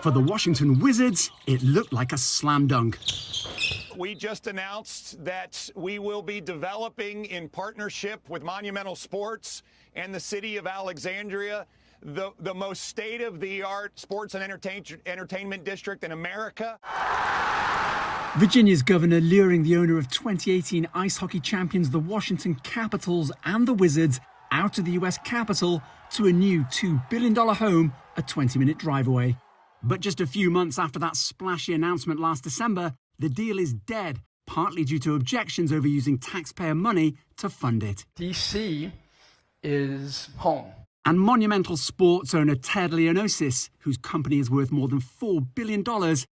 For the Washington Wizards, it looked like a slam dunk. We just announced that we will be developing, in partnership with Monumental Sports and the city of Alexandria, the most state-of-the-art sports and entertainment district in America. Virginia's governor luring the owner of 2018 ice hockey champions, the Washington Capitals, and the Wizards out of the U.S. Capitol to a new $2 billion home a 20-minute drive away. But just a few months after that splashy announcement last December, the deal is dead, partly due to objections over using taxpayer money to fund it. D.C. is home. And Monumental Sports owner Ted Leonosis, whose company is worth more than $4 billion,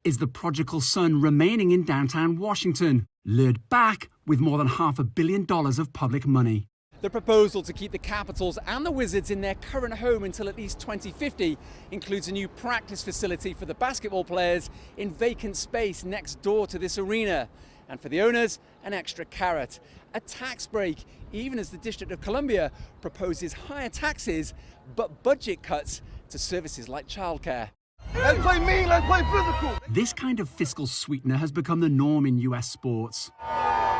is the prodigal son remaining in downtown Washington, lured back with more than $500 million of public money. The proposal to keep the Capitals and the Wizards in their current home until at least 2050 includes a new practice facility for the basketball players in vacant space next door to this arena. And for the owners, an extra carrot, a tax break, even as the District of Columbia proposes higher taxes but budget cuts to services like childcare. Let's play mean, let's play physical. This kind of fiscal sweetener has become the norm in US sports.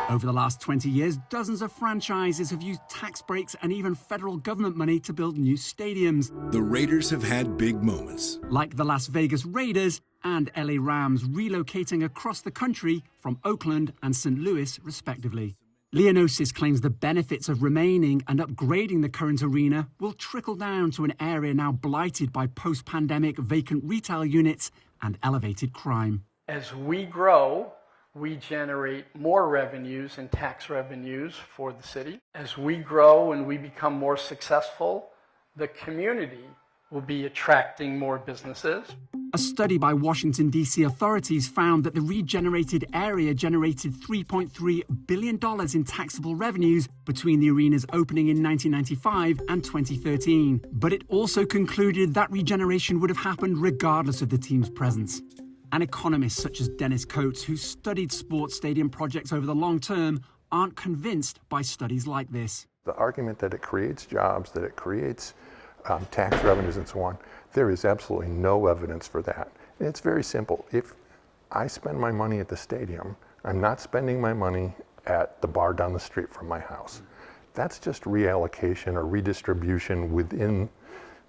Over the last 20 years, dozens of franchises have used tax breaks and even federal government money to build new stadiums. The Raiders have had big moments. Like the Las Vegas Raiders and LA Rams relocating across the country from Oakland and St. Louis, respectively. Leonosis claims the benefits of remaining and upgrading the current arena will trickle down to an area now blighted by post-pandemic vacant retail units and elevated crime. As we grow, we generate more revenues and tax revenues for the city. As we grow and we become more successful, the community will be attracting more businesses. A study by Washington, D.C. authorities found that the regenerated area generated $3.3 billion in taxable revenues between the arena's opening in 1995 and 2013. But it also concluded that regeneration would have happened regardless of the team's presence. And economists such as Dennis Coates, who studied sports stadium projects over the long term, aren't convinced by studies like this. The argument that it creates jobs, that it creates tax revenues and so on, there is absolutely no evidence for that. And it's very simple. If I spend my money at the stadium, I'm not spending my money at the bar down the street from my house. That's just reallocation or redistribution within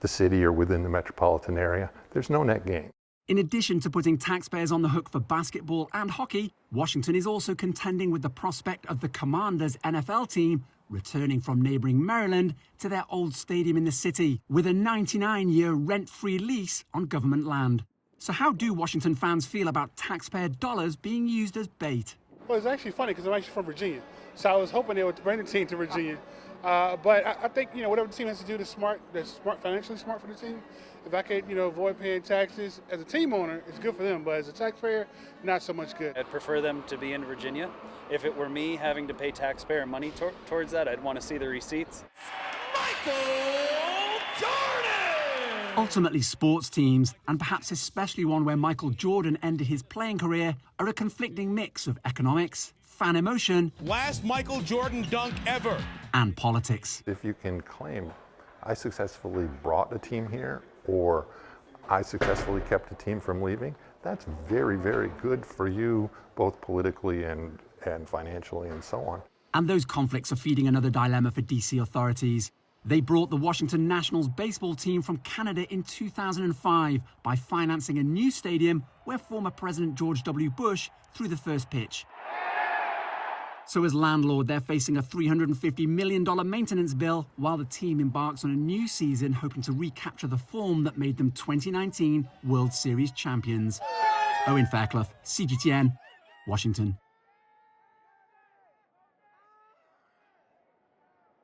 the city or within the metropolitan area. There's no net gain. In addition to putting taxpayers on the hook for basketball and hockey, Washington is also contending with the prospect of the Commanders' NFL team returning from neighboring Maryland to their old stadium in the city with a 99-year rent-free lease on government land. So how do Washington fans feel about taxpayer dollars being used as bait? Well, it's actually funny because I'm actually from Virginia, so I was hoping they would bring the team to Virginia. But I think, whatever the team has to do that's financially smart for the team. If I could, avoid paying taxes as a team owner, it's good for them. But as a taxpayer, not so much good. I'd prefer them to be in Virginia. If it were me having to pay taxpayer money towards that, I'd want to see the receipts. Michael Jordan! Ultimately, sports teams, and perhaps especially one where Michael Jordan ended his playing career, are a conflicting mix of economics, fan emotion, Last Michael Jordan dunk ever, and politics. If you can claim, I successfully brought a team here, or I successfully kept a team from leaving, that's very, very good for you, both politically and financially and so on. And those conflicts are feeding another dilemma for DC authorities. They brought the Washington Nationals baseball team from Canada in 2005 by financing a new stadium where former President George W. Bush threw the first pitch. So as landlord, they're facing a $350 million maintenance bill while the team embarks on a new season hoping to recapture the form that made them 2019 World Series champions. Owen Fairclough, CGTN, Washington.